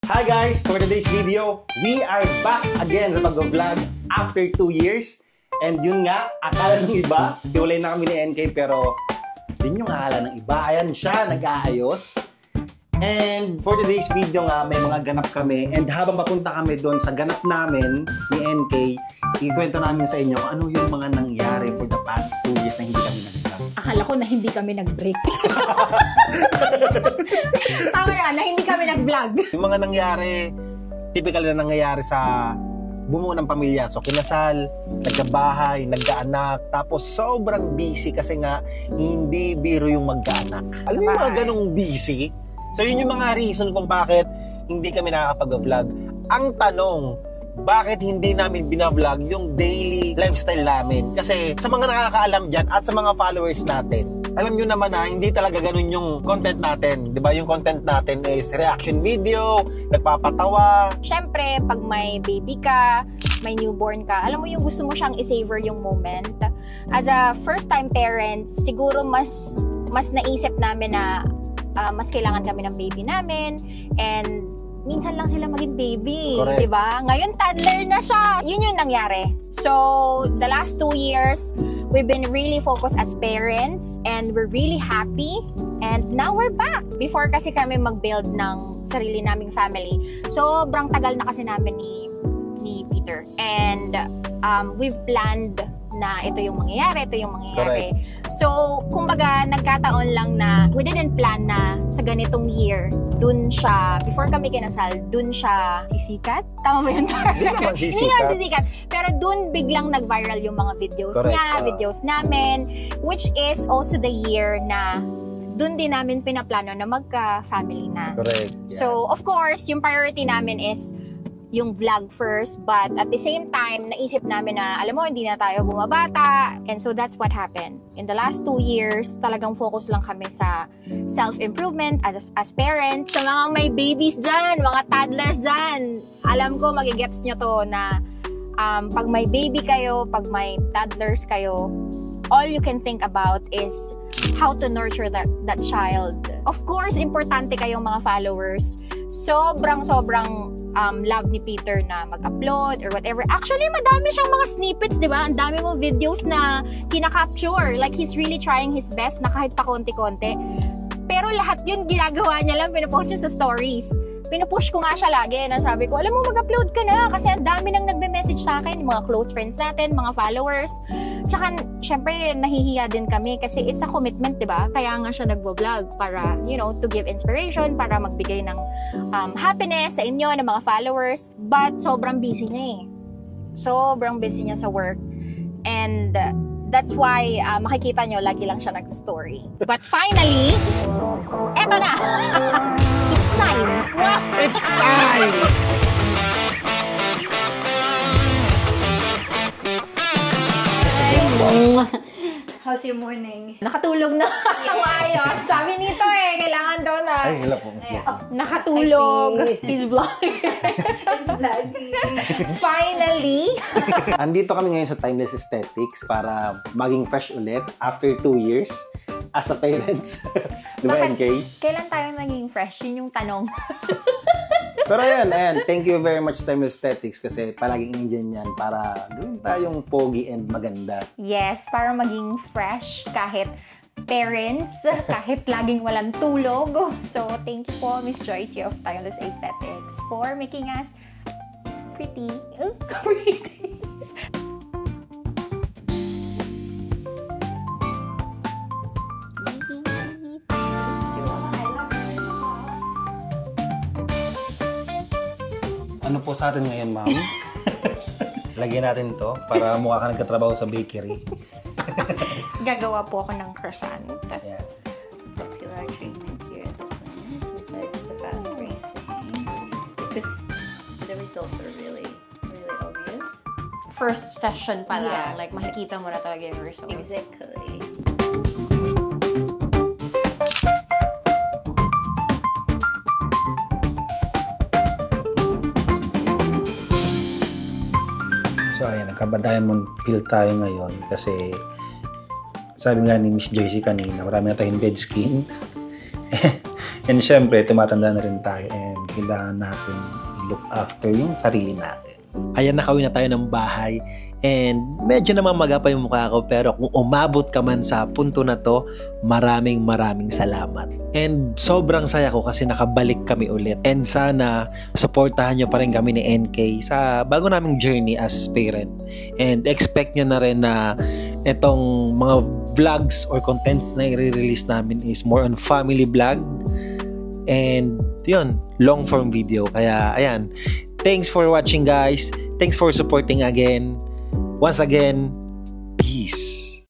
Hi guys! For today's video, we are back again sa pag-vlog after 2 years. And yun nga, akala ng iba, hiwalay na kami ni NK pero din yung akala ng iba. Ayan siya, nag-aayos. And for today's video nga, may mga ganap kami. And habang papunta kami doon sa ganap namin ni NK, ikwento namin sa inyo kung ano yung mga nangyari for the past 2 years na hindi kami nag-vlog. Akala ko na hindi kami nag-break. Tama yan, na hindi kami nag-vlog. Yung mga nangyari, typical na nangyayari sa bumuo ng pamilya. So, kinasal, nagkabahay, nagkaanak, tapos sobrang busy kasi nga hindi biro yung magkaanak. Alam mo yung mga ganong busy? So, yun yung mga reason kung bakit hindi kami nakakapag-vlog. Ang tanong, bakit hindi namin bina-vlog yung daily lifestyle namin? Kasi sa mga nakakaalam dyan at sa mga followers natin, alam nyo naman na hindi talaga ganun yung content natin. Diba? Yung content natin is reaction video, nagpapatawa. Syempre, pag may baby ka, may newborn ka, alam mo yung gusto mo siyang i-savor yung moment. As a first-time parent, siguro mas naisip namin na mas kailangan kami ng baby namin and minsan lang sila maging baby, di ba? Ngayon, toddler na siya. Yun yung nangyari. So, the last 2 years, we've been really focused as parents and we're really happy. And now we're back. Before kasi kami mag-build ng sarili naming family, sobrang tagal na kasi namin ni Peter. And we've planned na ito yung mangyayari, ito yung mangyayari. Correct. So, kumbaga, nagkataon lang na we didn't plan na sa ganitong year, dun siya, before kami kinasal, dun siya sisikat? Tama ba yun? Hindi naman sisikat. Hindi naman sisikat. Pero dun biglang nag-viral yung mga videos niya, videos namin, which is also the year na dun din namin pinaplano na magka-family na. Correct. Yeah. So, of course, yung priority namin is yung vlog first, but at the same time, naisip namin na, alam mo, hindi na tayo bumabata. And so that's what happened. In the last 2 years, talagang focus lang kami sa self-improvement as parents. Sa mga may babies dyan, mga toddlers dyan, alam ko, magigets nyo to na pag may baby kayo, pag may toddlers kayo, all you can think about is how to nurture that child. Of course, importante kayong mga followers. Sobrang love ni Peter na mag-upload or whatever. Actually, madami siyang mga snippets, di ba? Ang dami mo videos na kina-capture. Like, he's really trying his best na kahit pa konti-konti. Pero lahat yun ginagawa niya lang, pinapost niya sa stories. Pinupush ko nga siya lagi na sabi ko, alam mo, mag-upload ka na kasi ang dami nang nagbe-message sa akin, mga close friends natin, mga followers. Tsaka, syempre, nahihiya din kami kasi it's a commitment, diba? Kaya nga siya nagbo-vlog para, you know, to give inspiration, para magbigay ng happiness sa inyo, ng mga followers. But, sobrang busy niya eh. Sobrang busy niya sa work. And that's why makikita nyo, lagi lang siya nag-story. But finally, eto na! It's time! It's time! How's your morning? Nakatulog na ang ayos. Sabi nito eh, kailangan daw na. Ay, hello po. Nakatulog. He's vlogging. He's vlogging. Finally! Andito kami ngayon sa Timeless Aesthetics para maging fresh ulit after 2 years as a parents. Di ba, NK? Kailan tayo naging fresh? Yun yung tanong. Pero ayan, thank you very much Timeless Aesthetics kasi palaging Indian yan para gawin tayong pogi and maganda. Yes, para maging fresh kahit parents, kahit laging walang tulog. So, thank you po, Miss Joyce of Timeless Aesthetics for making us pretty. Pretty. Ano po sa atin ngayon, ma'am? Lagyan natin to para mukha ka nagkatrabaho sa bakery. Gagawa po ako ng croissant. Yeah. Popular treatment here at the clinic besides the fat racing. Because the results are really obvious. First session pa lang, Yeah. like makikita mo na talaga yung results. Exactly. So ayan, nagka-diamond pill tayo ngayon kasi sabi nga ni Miss Joyce kanina, marami na tayong dead skin. And syempre, tumatanda na rin tayo and kailangan natin i-look after yung sarili natin. Ayan, nakauwi na tayo ng bahay. And medyo namamaga pa yung mukha ko, pero kung umabot ka man sa punto na to, maraming salamat. And sobrang saya ko kasi nakabalik kami ulit. And sana supportahan nyo pa rin kami ni NK sa bago naming journey as parent. And expect nyo na rin na itong mga vlogs or contents na i-release namin is more on family vlog. And yun, long form video. Kaya ayan, thanks for watching guys. Thanks for supporting again. Once again, peace.